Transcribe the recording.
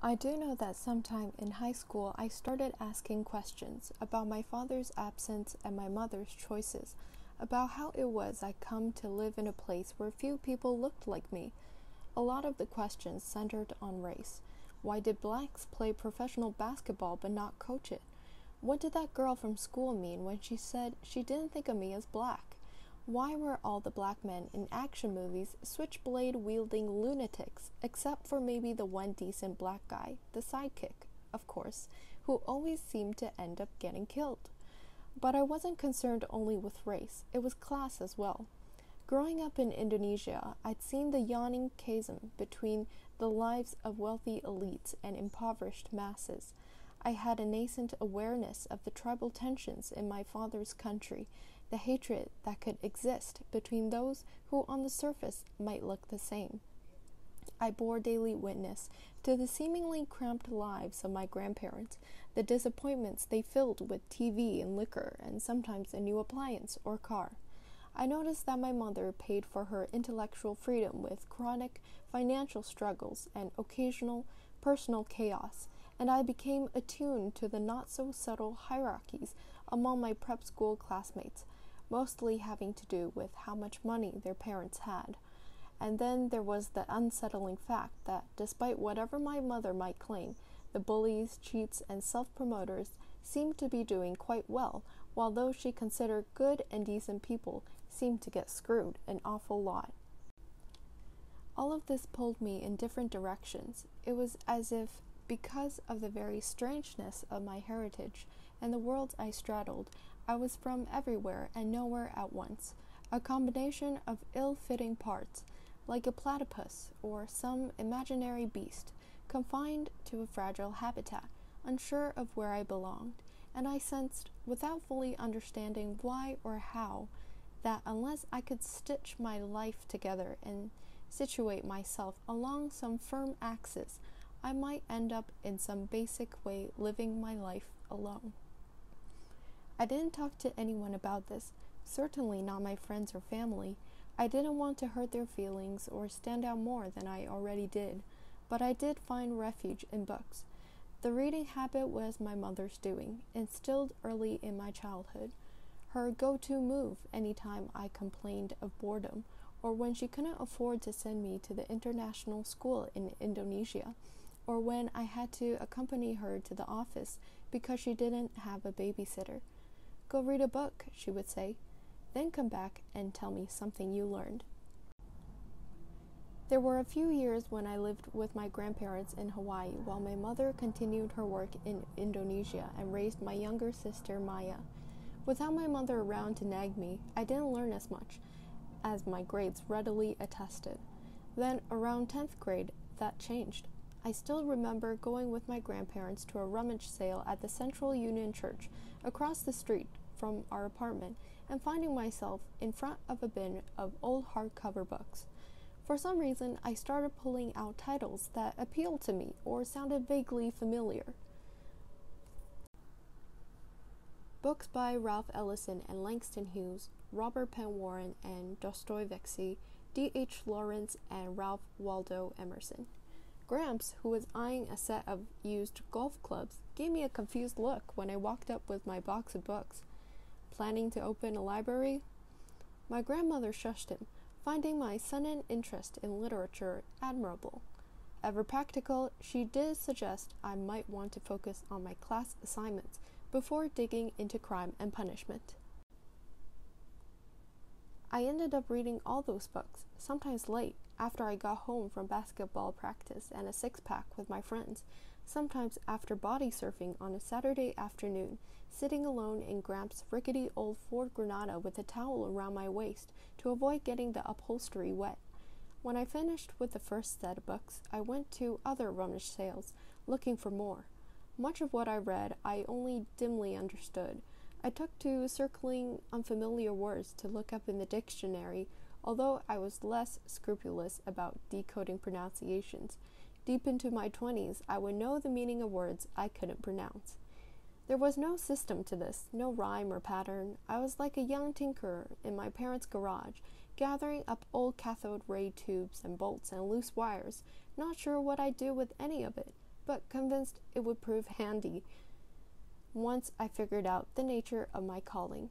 I do know that sometime in high school I started asking questions about my father's absence and my mother's choices, about how it was I come to live in a place where few people looked like me. A lot of the questions centered on race. Why did blacks play professional basketball but not coach it? What did that girl from school mean when she said she didn't think of me as black? Why were all the black men in action movies switchblade-wielding lunatics, except for maybe the one decent black guy, the sidekick, of course, who always seemed to end up getting killed? But I wasn't concerned only with race, it was class as well. Growing up in Indonesia, I'd seen the yawning chasm between the lives of wealthy elites and impoverished masses. I had a nascent awareness of the tribal tensions in my father's country, the hatred that could exist between those who on the surface might look the same. I bore daily witness to the seemingly cramped lives of my grandparents, the disappointments they filled with TV and liquor and sometimes a new appliance or car. I noticed that my mother paid for her intellectual freedom with chronic financial struggles and occasional personal chaos, and I became attuned to the not-so-subtle hierarchies among my prep school classmates, mostly having to do with how much money their parents had. And then there was the unsettling fact that, despite whatever my mother might claim, the bullies, cheats, and self-promoters seemed to be doing quite well, while those she considered good and decent people seemed to get screwed an awful lot. All of this pulled me in different directions. It was as if, because of the very strangeness of my heritage and the worlds I straddled, I was from everywhere and nowhere at once, a combination of ill-fitting parts, like a platypus or some imaginary beast, confined to a fragile habitat, unsure of where I belonged, and I sensed, without fully understanding why or how, that unless I could stitch my life together and situate myself along some firm axis, I might end up in some basic way living my life alone. I didn't talk to anyone about this, certainly not my friends or family. I didn't want to hurt their feelings or stand out more than I already did, but I did find refuge in books. The reading habit was my mother's doing, instilled early in my childhood. Her go-to move anytime I complained of boredom, or when she couldn't afford to send me to the international school in Indonesia, or when I had to accompany her to the office because she didn't have a babysitter. "Go read a book," she would say. "Then come back and tell me something you learned." There were a few years when I lived with my grandparents in Hawaii while my mother continued her work in Indonesia and raised my younger sister Maya. Without my mother around to nag me, I didn't learn as much, as my grades readily attested. Then, around 10th grade, that changed. I still remember going with my grandparents to a rummage sale at the Central Union Church across the street from our apartment and finding myself in front of a bin of old hardcover books. For some reason, I started pulling out titles that appealed to me or sounded vaguely familiar. Books by Ralph Ellison and Langston Hughes, Robert Penn Warren and Dostoevsky, D.H. Lawrence and Ralph Waldo Emerson. Gramps, who was eyeing a set of used golf clubs, gave me a confused look when I walked up with my box of books. "Planning to open a library?" My grandmother shushed him, finding my sudden interest in literature admirable. Ever practical, she did suggest I might want to focus on my class assignments before digging into Crime and Punishment. I ended up reading all those books, sometimes late, after I got home from basketball practice and a six-pack with my friends, sometimes after body surfing on a Saturday afternoon, sitting alone in Gramps' rickety old Ford Granada with a towel around my waist to avoid getting the upholstery wet. When I finished with the first set of books, I went to other rummage sales, looking for more. Much of what I read I only dimly understood. I took to circling unfamiliar words to look up in the dictionary, although I was less scrupulous about decoding pronunciations. Deep into my 20s, I would know the meaning of words I couldn't pronounce. There was no system to this, no rhyme or pattern. I was like a young tinkerer in my parents' garage, gathering up old cathode ray tubes and bolts and loose wires, not sure what I'd do with any of it. but convinced it would prove handy once I figured out the nature of my calling.